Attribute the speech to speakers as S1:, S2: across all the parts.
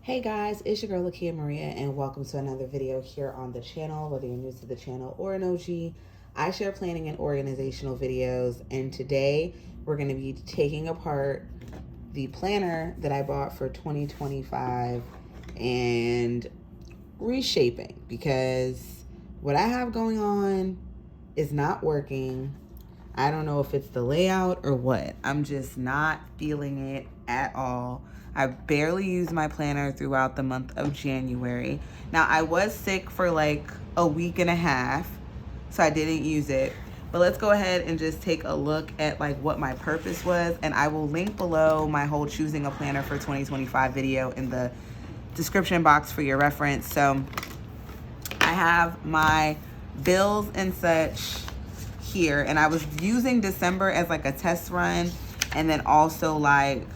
S1: Hey guys, it's your girl Lakia Maria and welcome to another video here on the channel. Whether you're new to the channel or an OG, I share planning and organizational videos, and today we're going to be taking apart the planner that I bought for 2025 and reshaping because what I have going on is not working. I don't know if it's the layout or what. I'm just not feeling it at all. I barely used my planner throughout the month of January. Now, I was sick for like a week and a half, so I didn't use it. But let's go ahead and just take a look at like what my purpose was. And I will link below my whole choosing a planner for 2025 video in the description box for your reference. So I have my bills and such here, and I was using December as like a test run and then also like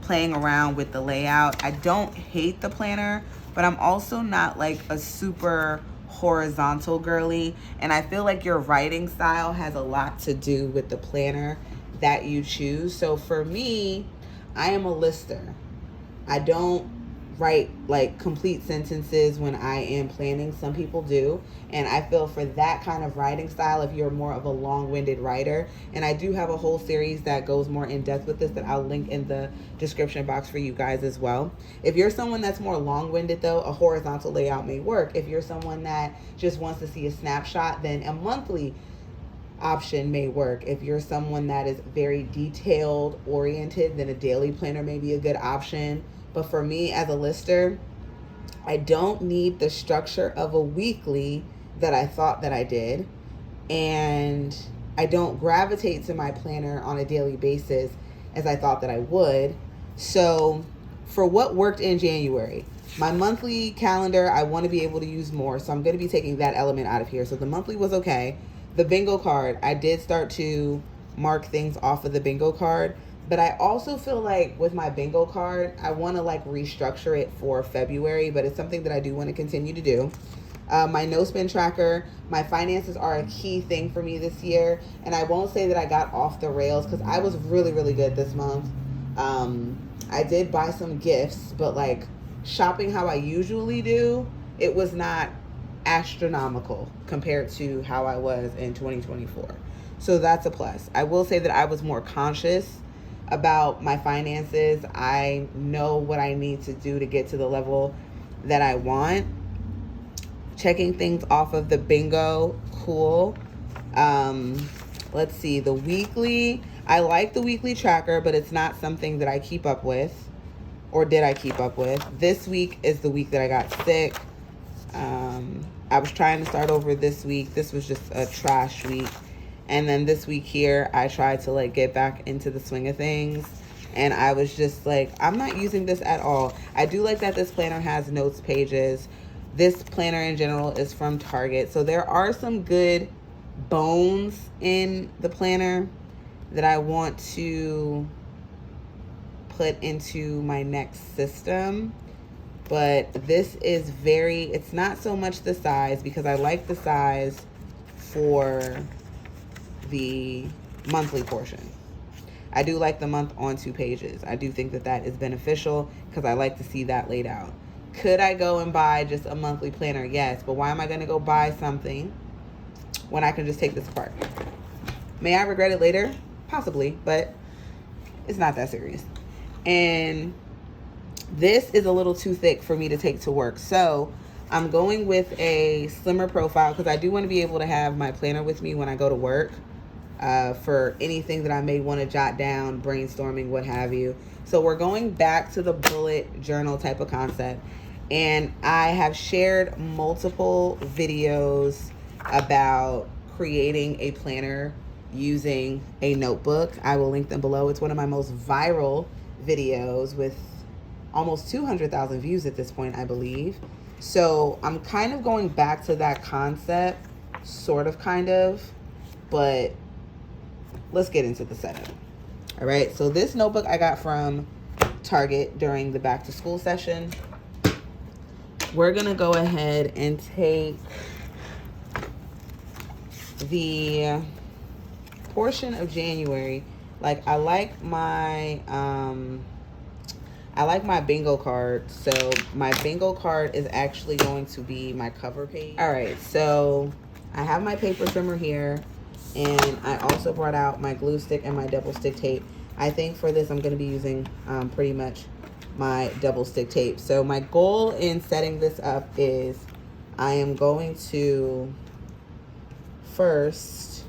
S1: playing around with the layout. I don't hate the planner, but I'm also not like a super horizontal girly, and I feel like your writing style has a lot to do with the planner that you choose. So for me, I am a lister. I don't write like complete sentences when I am planning. Some people do. And I feel for that kind of writing style, if you're more of a long-winded writer, and I do have a whole series that goes more in depth with this that I'll link in the description box for you guys as well. If you're someone that's more long-winded though, a horizontal layout may work. If you're someone that just wants to see a snapshot, then a monthly option may work. If you're someone that is very detailed oriented, then a daily planner may be a good option. But for me as a lister, I don't need the structure of a weekly that I thought that I did. And I don't gravitate to my planner on a daily basis as I thought that I would. So for what worked in January, my monthly calendar, I want to be able to use more. So I'm going to be taking that element out of here. So the monthly was okay. The bingo card, I did start to mark things off of the bingo card. But I also feel like with my bingo card, I want to like restructure it for February, but it's something that I do want to continue to do. My no spend tracker, my finances are a key thing for me this year. And I won't say that I got off the rails because I was really, really good this month. I did buy some gifts, but like shopping how I usually do, it was not astronomical compared to how I was in 2024. So that's a plus. I will say that I was more conscious about my finances. I know what I need to do to get to the level that I want. Checking things off of the bingo, cool. Let's see, the weekly. I like the weekly tracker, but it's not something that I keep up with, or did I keep up with. This week is the week that I got sick. I was trying to start over this week. This was just a trash week. And then this week here, I tried to like get back into the swing of things. And I was just like, I'm not using this at all. I do like that this planner has notes pages. This planner in general is from Target. So there are some good bones in the planner that I want to put into my next system. But this is it's not so much the size, because I like the size for the monthly portion. I do like the month on 2 pages. I do think that that is beneficial because I like to see that laid out. Could I go and buy just a monthly planner? Yes, but why am I going to go buy something when I can just take this apart? May I regret it later? Possibly, but it's not that serious. And this is a little too thick for me to take to work. So I'm going with a slimmer profile because I do want to be able to have my planner with me when I go to work for anything that I may want to jot down, brainstorming, what have you. So we're going back to the bullet journal type of concept. And I have shared multiple videos about creating a planner using a notebook. I will link them below. It's one of my most viral videos with almost 200,000 views at this point, I believe. So I'm kind of going back to that concept, sort of, kind of, but let's get into the setup. All right, so this notebook I got from Target during the back to school session. We're gonna go ahead and take the portion of January. Like I I like my bingo card. So my bingo card is actually going to be my cover page. All right, so I have my paper trimmer here, and I also brought out my glue stick and my double stick tape. I think for this, I'm going to be using pretty much my double stick tape. So my goal in setting this up is I am going to first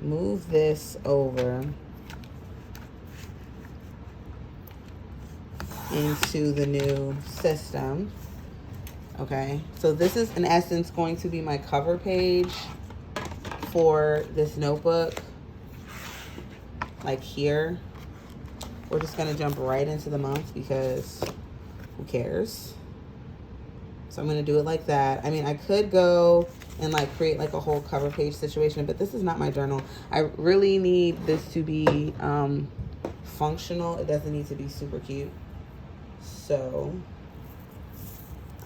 S1: move this over into the new system. Okay, so this is in essence going to be my cover page for this notebook. Like here, we're just gonna jump right into the month because who cares? So I'm gonna do it like that. I mean, I could go and like create like a whole cover page situation, but this is not my journal. I really need this to be functional. It doesn't need to be super cute. So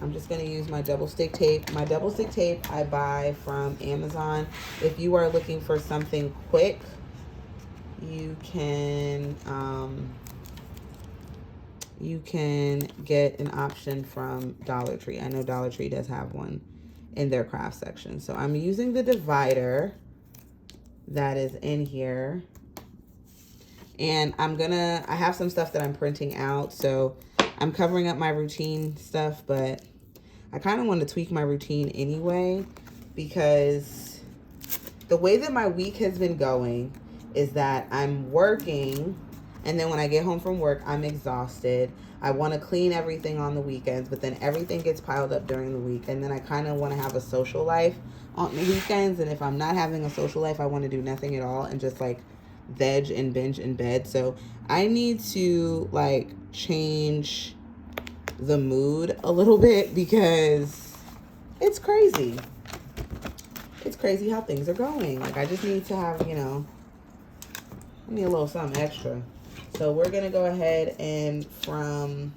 S1: I'm just going to use my double stick tape. My double stick tape I buy from Amazon. If you are looking for something quick, you can get an option from Dollar Tree. I know Dollar Tree does have one in their craft section. So I'm using the divider that is in here. And I have some stuff that I'm printing out. So I'm covering up my routine stuff, but I kind of want to tweak my routine anyway, because the way that my week has been going is that I'm working, and then when I get home from work, I'm exhausted. I want to clean everything on the weekends, but then everything gets piled up during the week, and then I kind of want to have a social life on the weekends, and if I'm not having a social life, I want to do nothing at all and just like veg and binge in bed. So I need to like change the mood a little bit because it's crazy. It's crazy how things are going. Like I just need to have, you know, I need a little something extra. So we're going to go ahead and from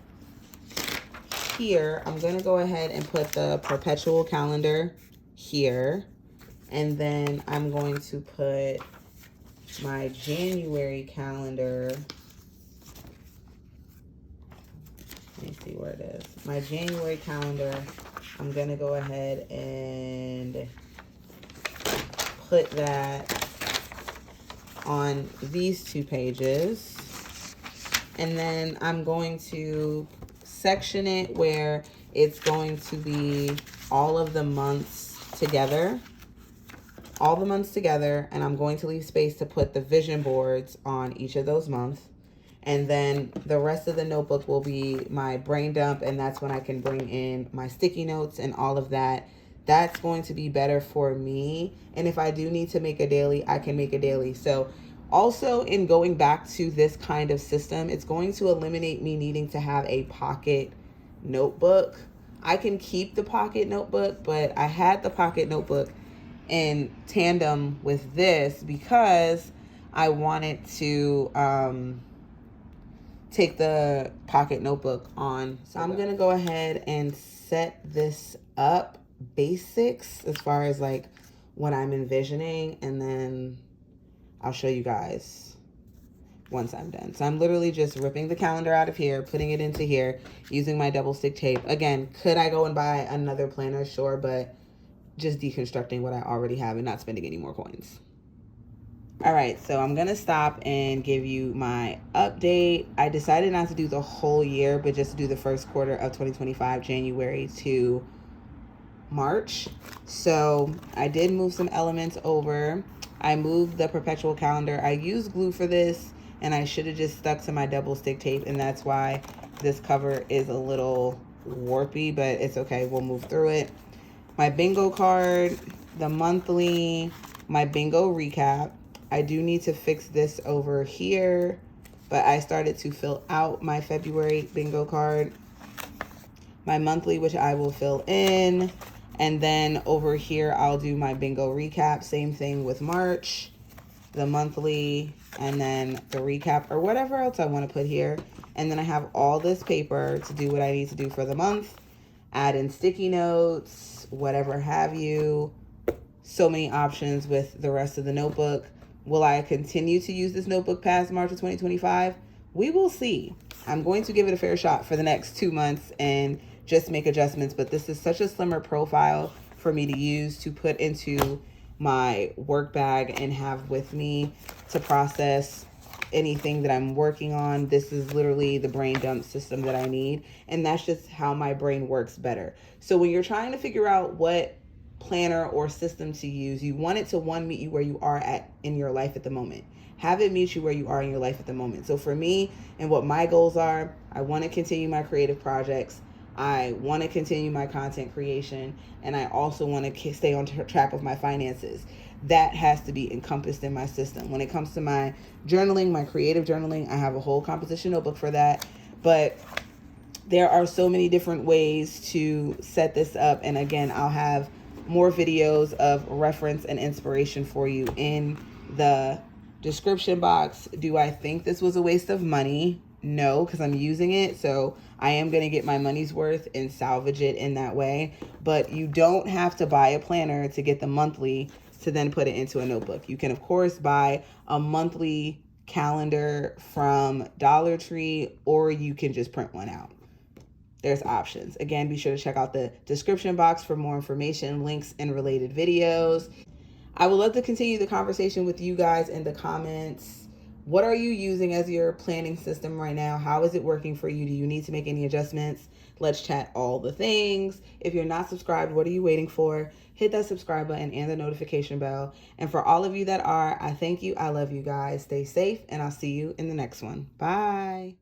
S1: here, I'm going to go ahead and put the perpetual calendar here. And then I'm going to put my January calendar. Let me see where it is. My January calendar, I'm going to go ahead and put that on these two pages. And then I'm going to section it where it's going to be all of the months together. All the months together. And I'm going to leave space to put the vision boards on each of those months. And then the rest of the notebook will be my brain dump, and that's when I can bring in my sticky notes and all of that. That's going to be better for me. And if I do need to make a daily, I can make a daily. So also in going back to this kind of system, it's going to eliminate me needing to have a pocket notebook. I can keep the pocket notebook, but I had the pocket notebook in tandem with this because I wanted to take the pocket notebook on. So I'm going to go ahead and set this up basics as far as like what I'm envisioning, and then I'll show you guys once I'm done. So I'm literally just ripping the calendar out of here, putting it into here, using my double stick tape. Again, could I go and buy another planner? Sure, but just deconstructing what I already have and not spending any more coins. All right, so I'm going to stop and give you my update. I decided not to do the whole year, but just to do the first quarter of 2025, January to March. So I did move some elements over. I moved the perpetual calendar. I used glue for this, and I should have just stuck to my double stick tape, and that's why this cover is a little warpy, but it's okay. We'll move through it. My bingo card, the monthly, my bingo recap. I do need to fix this over here, but I started to fill out my February bingo card. My monthly, which I will fill in. And then over here, I'll do my bingo recap. Same thing with March, the monthly, and then the recap or whatever else I want to put here. And then I have all this paper to do what I need to do for the month. Add in sticky notes, whatever have you. So many options with the rest of the notebook. Will I continue to use this notebook past March of 2025? we will see. I'm going to give it a fair shot for the next 2 months and just make adjustments. But this is such a slimmer profile for me to use to put into my work bag and have with me to process anything that I'm working on. This is literally the brain dump system that I need. And that's just how my brain works better. So when you're trying to figure out what planner or system to use, you want it to meet you where you are at in your life at the moment. Have it meet you where you are in your life at the moment. So for me and what my goals are, I want to continue my creative projects. I want to continue my content creation, and I also want to stay on track of my finances. That has to be encompassed in my system. When it comes to my journaling, my creative journaling, I have a whole composition notebook for that. But there are so many different ways to set this up. And again, I'll have more videos of reference and inspiration for you in the description box. Do I think this was a waste of money? No, because I'm using it. So I am going to get my money's worth and salvage it in that way. But you don't have to buy a planner to get the monthly to then put it into a notebook. You can, of course, buy a monthly calendar from Dollar Tree, or you can just print one out. There's options. Again, be sure to check out the description box for more information, links, and related videos. I would love to continue the conversation with you guys in the comments. What are you using as your planning system right now? How is it working for you? Do you need to make any adjustments? Let's chat all the things. If you're not subscribed, what are you waiting for? Hit that subscribe button and the notification bell. And for all of you that are, I thank you. I love you guys. Stay safe, and I'll see you in the next one. Bye.